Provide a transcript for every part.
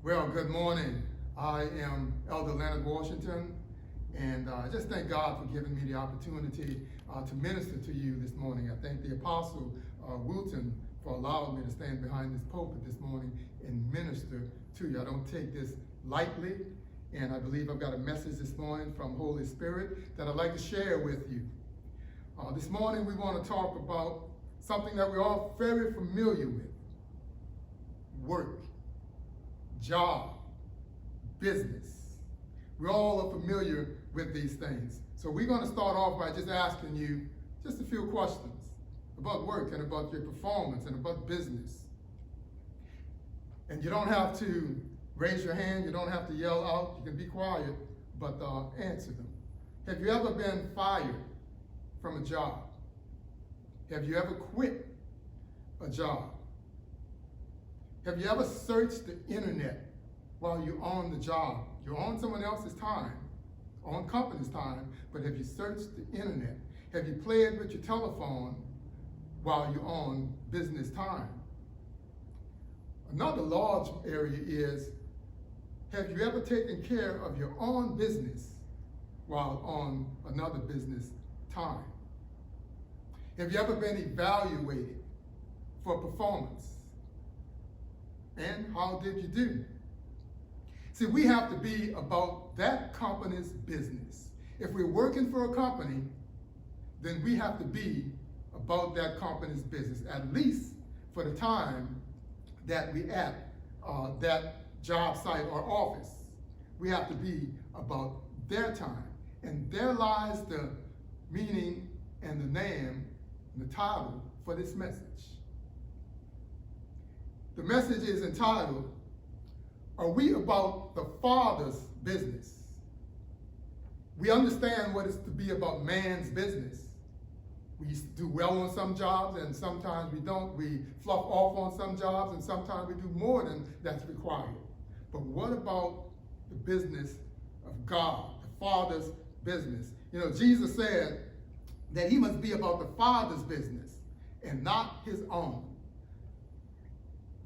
Well, good morning. I am Elder Leonard Washington, and I just thank God for giving me the opportunity to minister to you this morning. I thank the Apostle Wilton for allowing me to stand behind this pulpit this morning and minister to you. I don't take this lightly, and I believe I've got a message this morning from Holy Spirit that I'd like to share with you. This morning we want to talk about something that we're all very familiar with: work, job, business. We all are familiar with these things. So we're going to start off by just asking you just a few questions about work and about your performance and about business. And you don't have to raise your hand, you don't have to yell out, you can be quiet, but answer them. Have you ever been fired from a job? Have you ever quit a job? Have you ever searched the internet while you're on the job? You're on someone else's time, on company's time, but have you searched the internet? Have you played with your telephone while you're on business time? Another large area is, have you ever taken care of your own business while on another business time? Have you ever been evaluated for performance? And how did you do? See, we have to be about that company's business. If we're working for a company, then we have to be about that company's business, at least for the time that we're at that job site or office. We have to be about their time. And there lies the meaning and the name and the title for this message. The message is entitled, Are We About the Father's Business? We understand what it's to be about man's business. We do well on some jobs and sometimes we don't. We fluff off on some jobs and sometimes we do more than that's required. But what about the business of God, the Father's business? You know, Jesus said that he must be about the Father's business and not his own.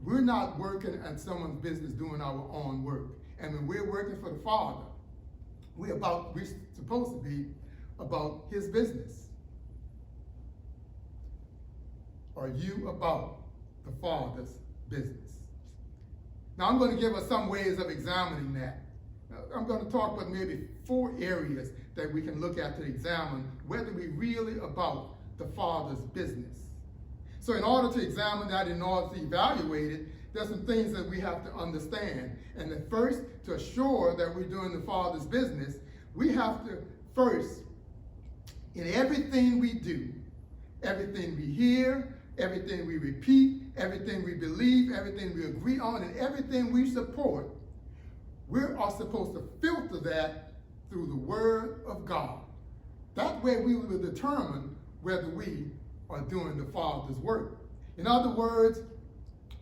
We're not working at someone's business doing our own work. And when we're working for the Father, we're supposed to be about his business. Are you about the Father's business? Now I'm going to give us some ways of examining that. I'm going to talk about maybe 4 areas that we can look at to examine whether we're really about the Father's business. So in order to examine that, in order to evaluate it, there's some things that we have to understand. And at first, to assure that we're doing the Father's business, we have to first, in everything we do, everything we hear, everything we repeat, everything we believe, everything we agree on, and everything we support, we are supposed to filter that through the Word of God. That way we will determine whether we are doing the Father's work. In other words,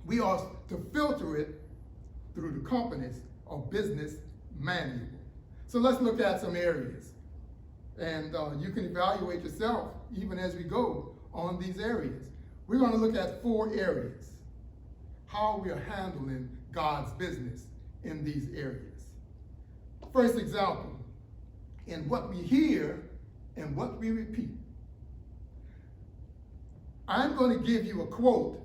we are to filter it through the company's or business manual. So let's look at some areas. And you can evaluate yourself even as we go on these areas. We're going to look at 4 areas, how we are handling God's business in these areas. First example, in what we hear and what we repeat. I'm going to give you a quote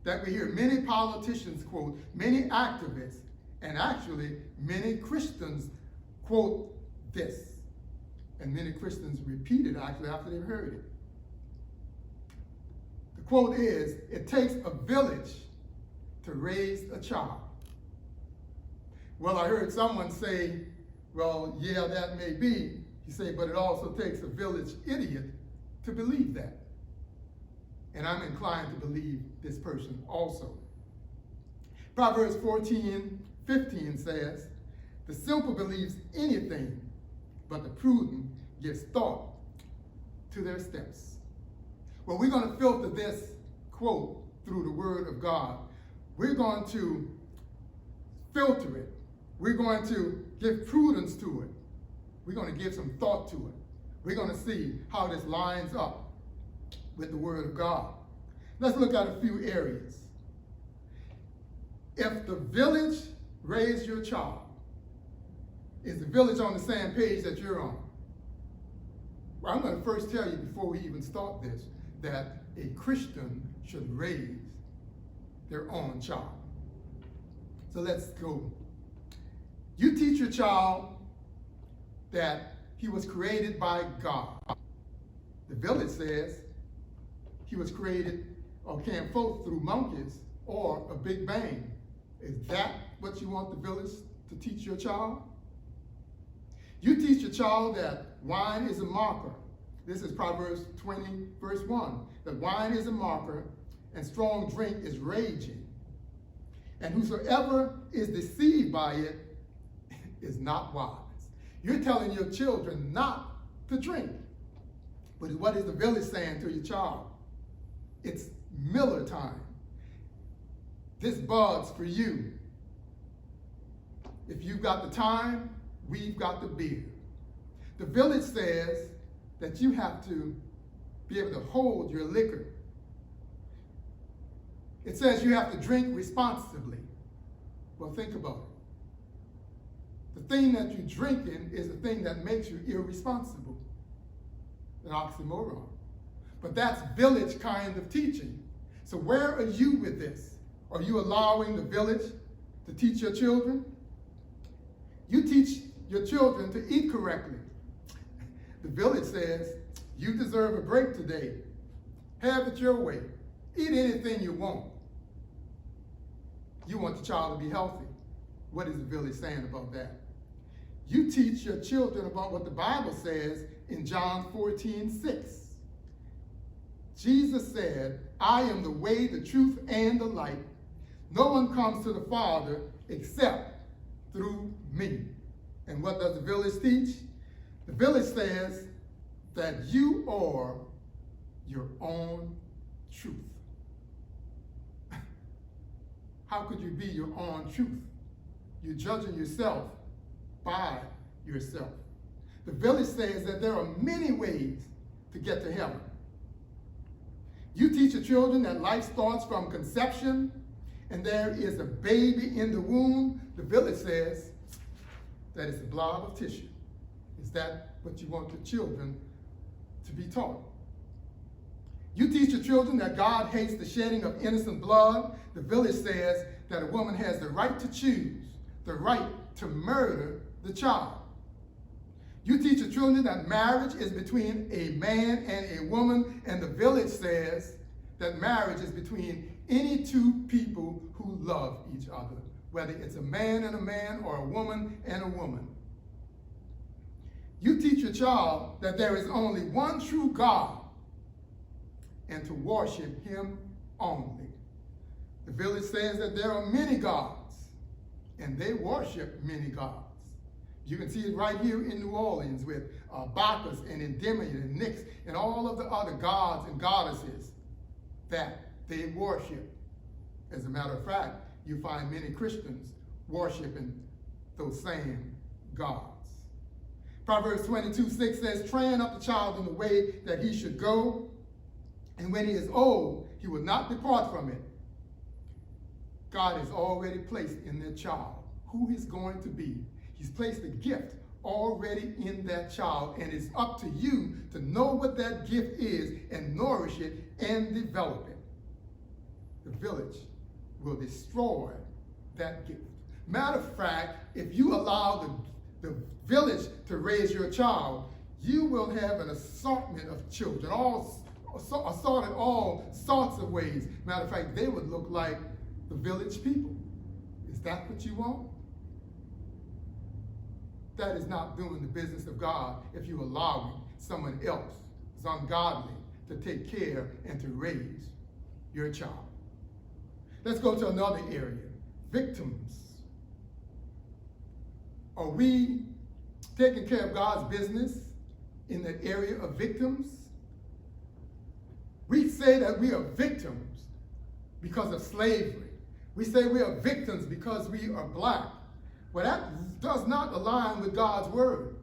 that we hear many politicians quote, many activists, and actually many Christians quote this. And many Christians repeat it actually after they've heard it. The quote is, it takes a village to raise a child. Well, I heard someone say, well, yeah, that may be. He said, but it also takes a village idiot to believe that. And I'm inclined to believe this person also. Proverbs 14:15 says, the simple believes anything, but the prudent gives thought to their steps. Well, we're going to filter this quote through the Word of God. We're going to filter it. We're going to give prudence to it. We're going to give some thought to it. We're going to see how this lines up with the Word of God. Let's look at a few areas. If the village raise your child? Is the village on the same page that you're on? Well, I'm going to first tell you before we even start this that a Christian should raise their own child. So let's go. You teach your child that he was created by God. The village says he was created or came forth through monkeys or a big bang. Is that what you want the village to teach your child? You teach your child that wine is a marker. This is Proverbs 20, verse 1. That wine is a marker and strong drink is raging. And whosoever is deceived by it is not wise. You're telling your children not to drink. But what is the village saying to your child? It's Miller time. This bud's for you. If you've got the time, we've got the beer. The village says that you have to be able to hold your liquor. It says you have to drink responsibly. Well, think about it. The thing that you're drinking is the thing that makes you irresponsible. An oxymoron. But that's village kind of teaching. So where are you with this? Are you allowing the village to teach your children? You teach your children to eat correctly. The village says, you deserve a break today. Have it your way. Eat anything you want. You want the child to be healthy. What is the village saying about that? You teach your children about what the Bible says in John 14:6. Jesus said, I am the way, the truth, and the light. No one comes to the Father except through me. And what does the village teach? The village says that you are your own truth. How could you be your own truth? You're judging yourself by yourself. The village says that there are many ways to get to heaven. You teach your children that life starts from conception and there is a baby in the womb. The village says that it's a blob of tissue. Is that what you want your children to be taught? You teach your children that God hates the shedding of innocent blood. The village says that a woman has the right to choose, the right to murder the child. You teach your children that marriage is between a man and a woman, and the village says that marriage is between any two people who love each other, whether it's a man and a man or a woman and a woman. You teach your child that there is only one true God and to worship him only. The village says that there are many gods and they worship many gods. You can see it right here in New Orleans with Bacchus and Endymion and Nyx and all of the other gods and goddesses that they worship. As a matter of fact, you find many Christians worshiping those same gods. Proverbs 22:6 says, train up the child in the way that he should go, and when he is old, he will not depart from it. God has already placed in their child who he's going to be. He's placed a gift already in that child, and it's up to you to know what that gift is and nourish it and develop it. The village will destroy that gift. Matter of fact, if you allow the village to raise your child, you will have an assortment of children, assorted all sorts of ways. Matter of fact, they would look like the village people. Is that what you want? That is not doing the business of God if you're allowing someone else who's ungodly to take care and to raise your child. Let's go to another area. Victims. Are we taking care of God's business in the area of victims? We say that we are victims because of slavery. We say we are victims because we are black. Well, that does not align with God's word.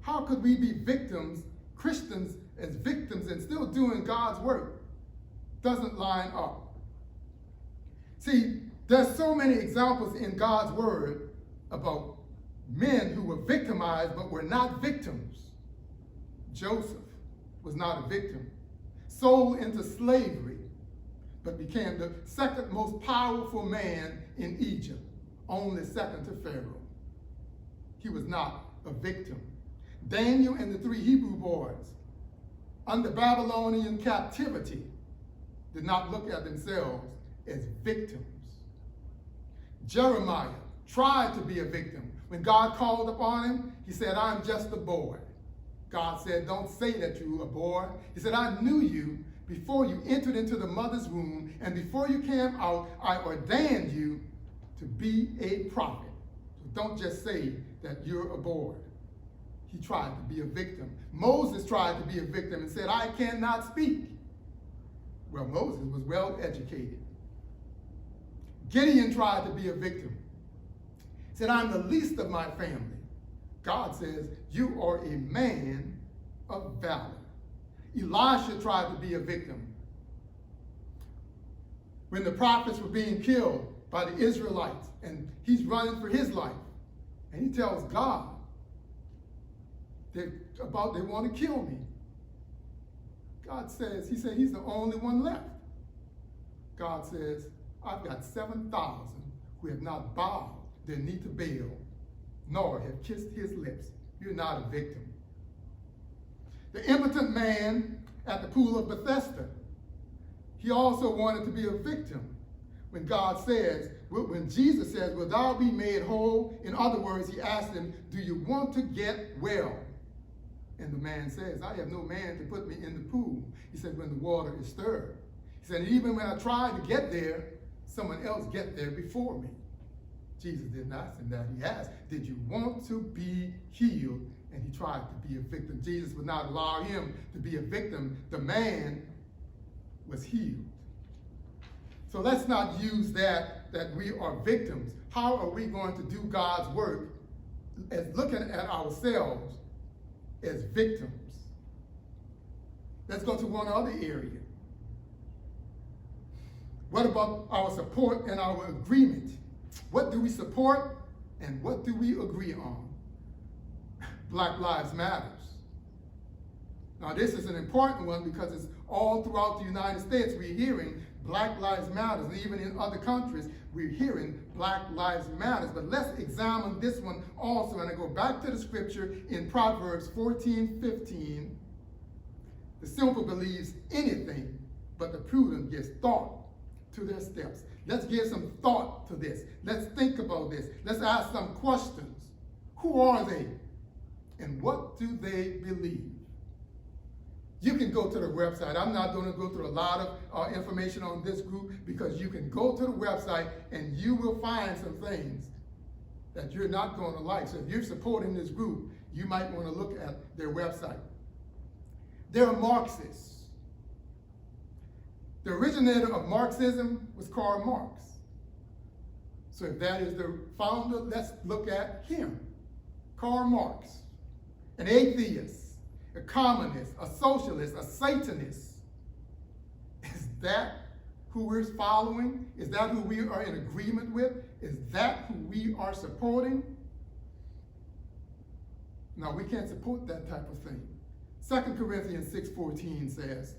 How could we be victims, Christians as victims, and still doing God's work? Doesn't line up. See, There's so many examples in God's word about men who were victimized but were not victims. Joseph was not a victim, sold into slavery, but became the second most powerful man in Egypt, only second to Pharaoh. He was not a victim. Daniel and the 3 Hebrew boys under Babylonian captivity did not look at themselves as victims. Jeremiah tried to be a victim. When God called upon him, he said, I'm just a boy. God said, don't say that you're a boy. He said, I knew you before you entered into the mother's womb, and before you came out, I ordained you to be a prophet. So don't just say that you're a boy. He tried to be a victim. Moses tried to be a victim and said, I cannot speak. Well, Moses was well educated. Gideon tried to be a victim. He said, I'm the least of my family. God says, you are a man of valor. Elisha tried to be a victim. When the prophets were being killed by the Israelites, and he's running for his life, and he tells God that they want to kill me. God says, he said he's the only one left. God says, I've got 7,000 who have not bowed their knee to Baal, nor have kissed his lips. You're not a victim. The impotent man at the pool of Bethesda, he also wanted to be a victim. When God says, when Jesus says, will thou be made whole? In other words, he asked him, do you want to get well? And the man says, I have no man to put me in the pool. He said, when the water is stirred. He said, even when I try to get there, someone else get there before me. Jesus didn't ask him that. He asked, did you want to be healed? And he tried to be a victim. Jesus would not allow him to be a victim. The man was healed. So let's not use that we are victims. How are we going to do God's work as looking at ourselves as victims? Let's go to one other area. What about our support and our agreement? What do we support and what do we agree on? Black Lives Matters. Now this is an important one because it's all throughout the United States we're hearing Black Lives Matters, and even in other countries we're hearing Black Lives Matters. But let's examine this one also, and I go back to the scripture in Proverbs 14:15. The simple believes anything, but the prudent gives thought to their steps. Let's give some thought to this. Let's think about this. Let's ask some questions. Who are they? And what do they believe? You can go to the website. I'm not going to go through a lot of information on this group because you can go to the website and you will find some things that you're not going to like. So if you're supporting this group, you might want to look at their website. They're Marxists. The originator of Marxism was Karl Marx. So if that is the founder, let's look at him. Karl Marx, an atheist, a communist, a socialist, a Satanist. Is that who we're following? Is that who we are in agreement with? Is that who we are supporting? No, we can't support that type of thing. 2 Corinthians 6:14 says,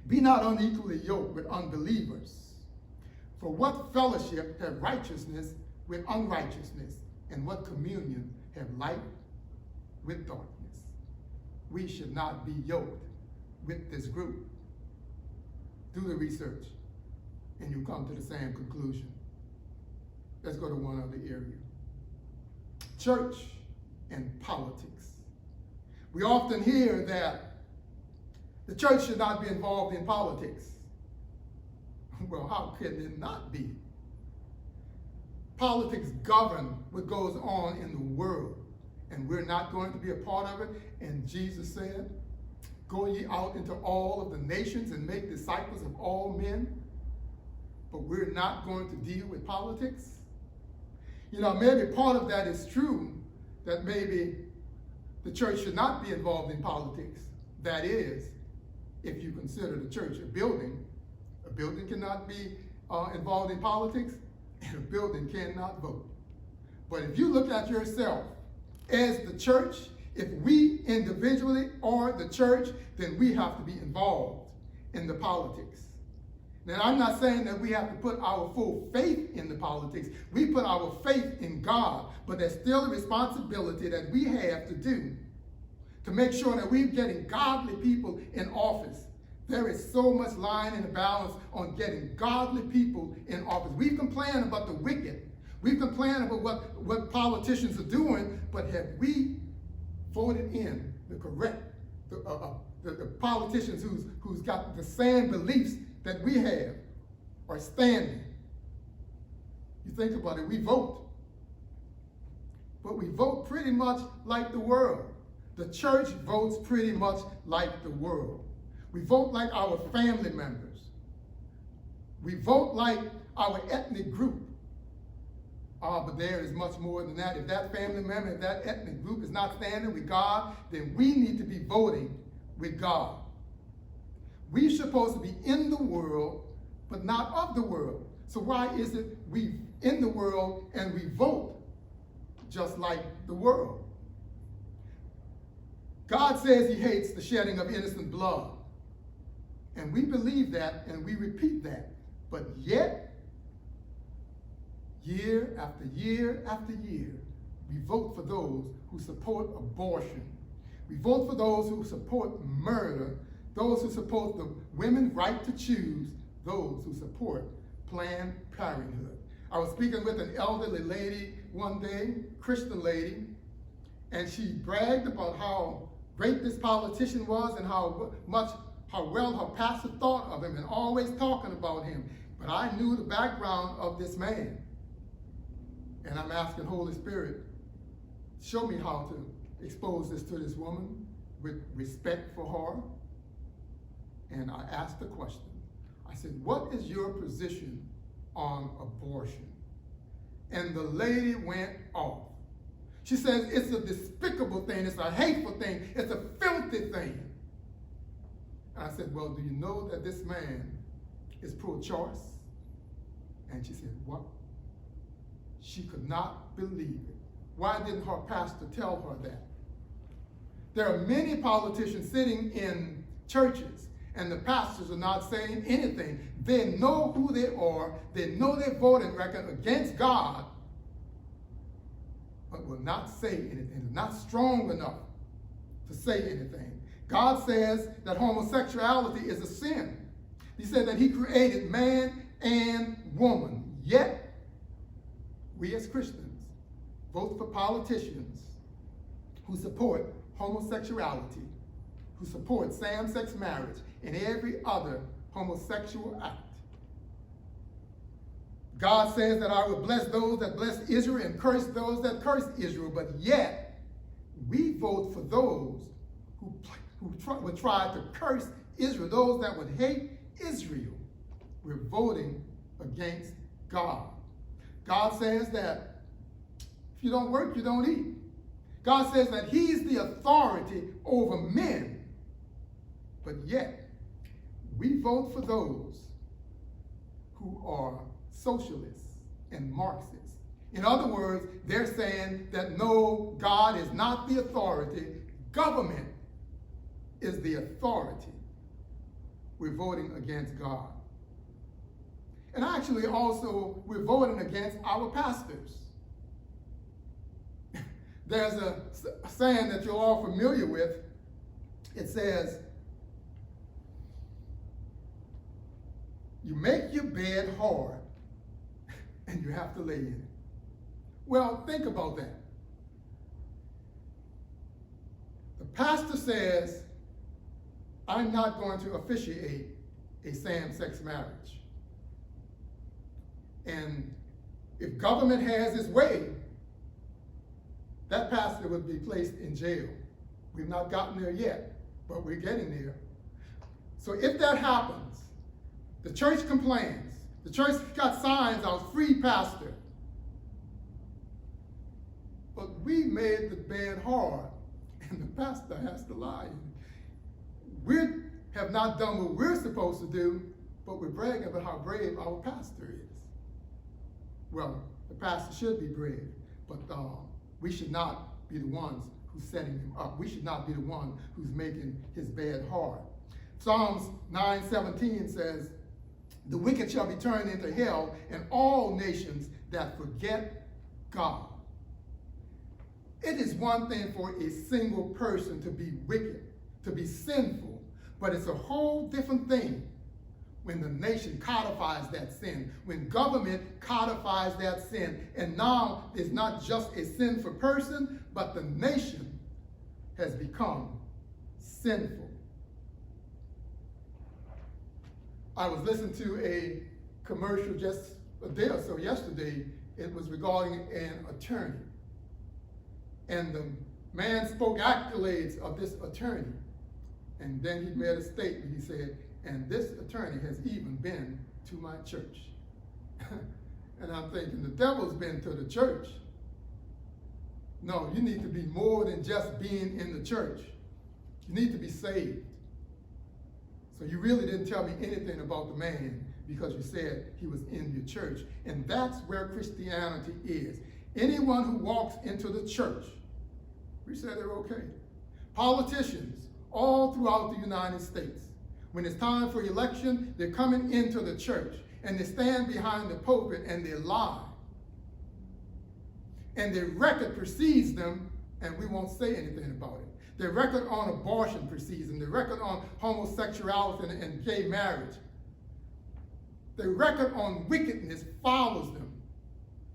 be not unequally yoked with unbelievers. For what fellowship have righteousness with unrighteousness? And what communion have light with darkness? We should not be yoked with this group. Do the research and you come to the same conclusion. Let's go to one other area. Church and politics. We often hear that the church should not be involved in politics. Well, how can it not be? Politics govern what goes on in the world, and we're not going to be a part of it. And Jesus said, go ye out into all of the nations and make disciples of all men. But we're not going to deal with politics. You know, maybe part of that is true, that maybe the church should not be involved in politics. That is, if you consider the church a building cannot be involved in politics, and a building cannot vote. But if you look at yourself as the church, if we individually are the church, then we have to be involved in the politics. Now, I'm not saying that we have to put our full faith in the politics. We put our faith in God, but there's still a responsibility that we have to do to make sure that we're getting godly people in office. There is so much line in the balance on getting godly people in office. We complain about the wicked. We complain about what politicians are doing, but have we voted in the correct, the politicians who's got the same beliefs that we have are standing? You think about it, we vote. But we vote pretty much like the world. The church votes pretty much like the world. We vote like our family members. We vote like our ethnic group. But there is much more than that. If that family member, if that ethnic group is not standing with God, then we need to be voting with God. We're supposed to be in the world, but not of the world. So why is it we in the world and we vote just like the world? God says he hates the shedding of innocent blood. And we believe that and we repeat that. But yet, year after year after year, we vote for those who support abortion. We vote for those who support murder, those who support the women's right to choose, those who support Planned Parenthood. I was speaking with an elderly lady one day, Christian lady, and she bragged about how great this politician was and how well her pastor thought of him and always talking about him. But I knew the background of this man. And I'm asking Holy Spirit, show me how to expose this to this woman with respect for her. And I asked the question. I said, what is your position on abortion? And the lady went off. She says, it's a despicable thing, it's a hateful thing, it's a filthy thing. And I said, well, do you know that this man is pro-choice? And she said, what? She could not believe it. Why didn't her pastor tell her that? There are many politicians sitting in churches, and the pastors are not saying anything. They know who they are, they know their voting record against God, but will not say anything, not strong enough to say anything. God says that homosexuality is a sin. He said that he created man and woman. Yet, we as Christians vote for politicians who support homosexuality, who support same-sex marriage and every other homosexual act. God says that I will bless those that bless Israel and curse those that curse Israel, but yet we vote for those who would try to curse Israel, those that would hate Israel. We're voting against God. God says that if you don't work, you don't eat. God says that he's the authority over men, but yet we vote for those who are socialists and Marxists. In other words, they're saying that no, God is not the authority, government is the authority. We're voting against God. And actually also, we're voting against our pastors. There's a saying that you're all familiar with. It says, you make your bed hard and you have to lay in it. Well, think about that. The pastor says, I'm not going to officiate a same-sex marriage. And if government has its way, that pastor would be placed in jail. We've not gotten there yet, but we're getting there. So if that happens, the church complains. The church got signs out, free pastor. But we made the bed hard, and the pastor has to lie. We have not done what we're supposed to do, but we're bragging about how brave our pastor is. Well, the pastor should be brave, but we should not be the ones who's setting him up. We should not be the one who's making his bed hard. Psalms 9:17 says, the wicked shall be turned into hell, and all nations that forget God. It is one thing for a single person to be wicked, to be sinful, but it's a whole different thing when the nation codifies that sin, when government codifies that sin, and now it's not just a sinful person, but the nation has become sinful. I was listening to a commercial just a day or so yesterday. It was regarding an attorney. And the man spoke accolades of this attorney. And then he made a statement. He said, and this attorney has even been to my church. And I'm thinking, the devil's been to the church. No, you need to be more than just being in the church. You need to be saved. So you really didn't tell me anything about the man because you said he was in your church. And that's where Christianity is. Anyone who walks into the church, we say they're okay. Politicians all throughout the United States, when it's time for election, they're coming into the church and they stand behind the pulpit and they lie. And their record precedes them, and we won't say anything about it. Their record on abortion precedes them. Their record on homosexuality and gay marriage. Their record on wickedness follows them.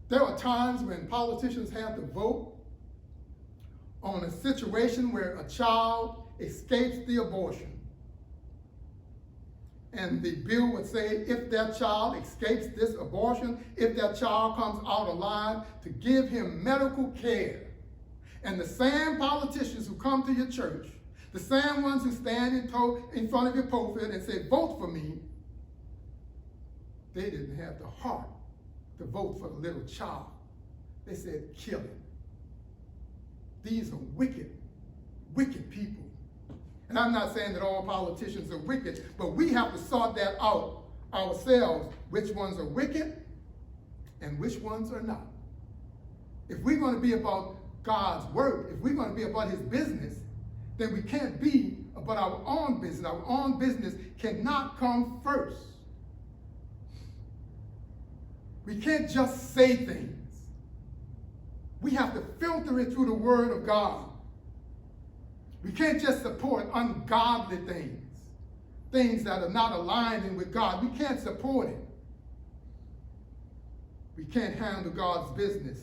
There are times when politicians have to vote on a situation where a child escapes the abortion. And the bill would say, if that child escapes this abortion, if that child comes out alive, to give him medical care. And the same politicians who come to your church, the same ones who stand in front of your pulpit and say, vote for me, they didn't have the heart to vote for the little child. They said, kill him. These are wicked, wicked people. And I'm not saying that all politicians are wicked, but we have to sort that out ourselves, which ones are wicked and which ones are not. If we're going to be about God's work, if we're going to be about his business, then we can't be about our own business. Our own business cannot come first. We can't just say things. We have to filter it through the word of God. We can't just support ungodly things, things that are not aligning with God. We can't support it. We can't handle God's business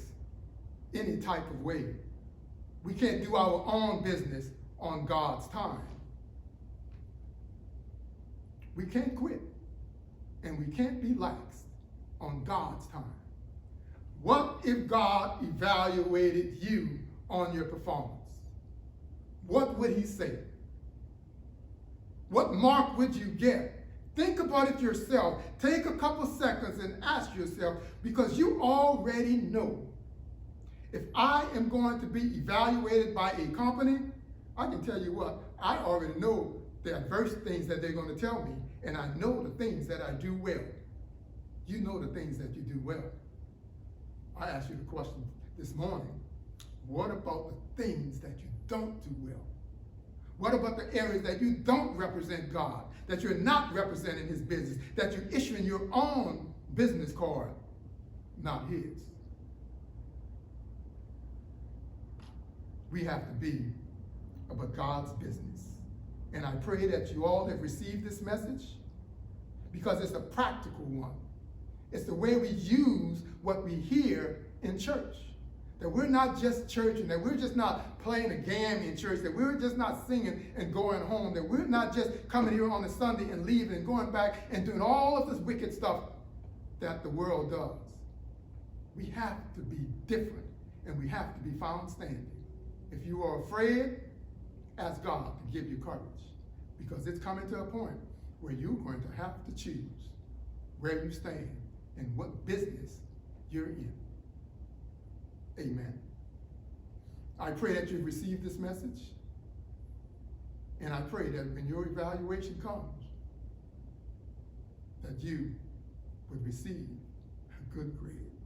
any type of way. We can't do our own business on God's time. We can't quit, and we can't be lax on God's time. What if God evaluated you on your performance? What would he say? What mark would you get? Think about it yourself. Take a couple seconds and ask yourself, because you already know. If I am going to be evaluated by a company, I can tell you what, I already know the adverse things that they're going to tell me, and I know the things that I do well. You know the things that you do well. I asked you the question this morning, what about the things that you don't do well? What about the areas that you don't represent God, that you're not representing his business, that you're issuing your own business card, not his? We have to be about God's business. And I pray that you all have received this message, because it's a practical one. It's the way we use what we hear in church. That we're not just churching, that we're just not playing a game in church, that we're just not singing and going home, that we're not just coming here on a Sunday and leaving and going back and doing all of this wicked stuff that the world does. We have to be different, and we have to be found standing. If you are afraid, ask God to give you courage, because it's coming to a point where you're going to have to choose where you stand and what business you're in. Amen. I pray that you've received this message, and I pray that when your evaluation comes, that you would receive a good grade.